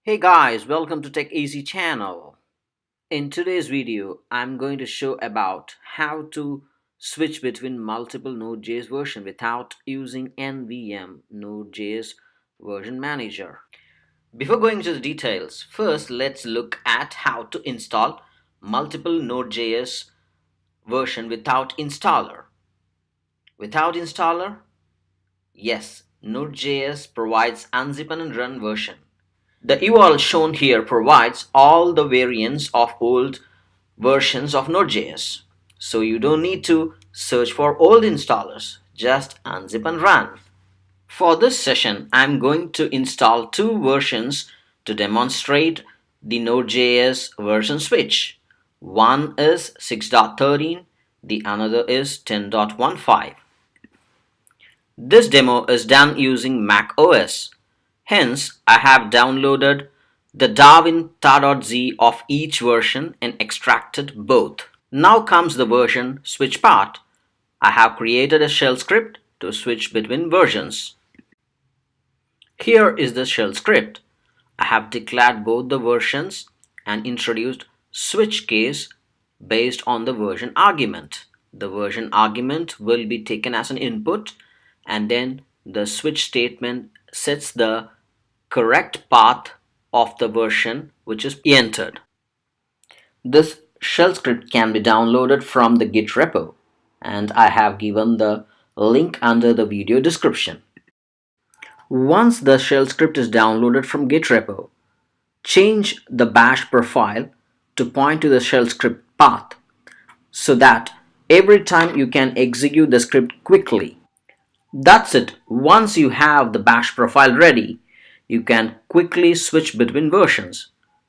Hey guys, welcome to Tech Easy channel. In today's video, I'm going to show about how to switch between multiple Node.js version without using NVM Node.js version manager. Before going into the details, first let's look at how to install multiple Node.js version without installer. Without installer? Yes, Node.js provides unzip and run version. The URL shown here provides all the variants of old versions of Node.js. So you don't need to search for old installers, just unzip and run. For this session, I'm going to install two versions to demonstrate the Node.js version switch. One is 6.13, the another is 10.15. This demo is done using Mac OS. Hence, I have downloaded the Darwin tar.gz of each version and extracted both. Now comes the version switch part. I have created a shell script to switch between versions. Here is the shell script. I have declared both the versions and introduced switch case based on the version argument. The version argument will be taken as an input, and then the switch statement sets the correct path of the version which is entered. This shell script can be downloaded from the Git repo, and I have given the link under the video description. Once the shell script is downloaded from Git repo, change the bash profile to point to the shell script path so that every time you can execute the script quickly. That's it. Once you have the bash profile ready, you can quickly switch between versions.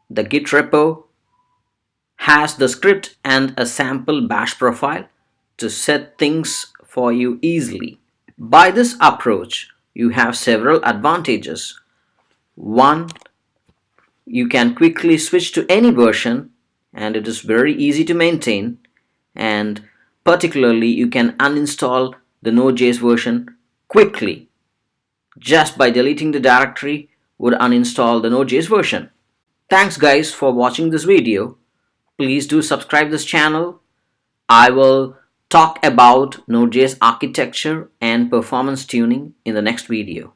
The Git repo has the script and a sample bash profile to set things for you easily. By this approach, you have several advantages. One, you can quickly switch to any version and it is very easy to maintain, and particularly you can uninstall the Node.js version quickly. Just by deleting the directory would uninstall the Node.js version. Thanks guys for watching this video. Please do subscribe this channel. I will talk about Node.js architecture and performance tuning in the next video.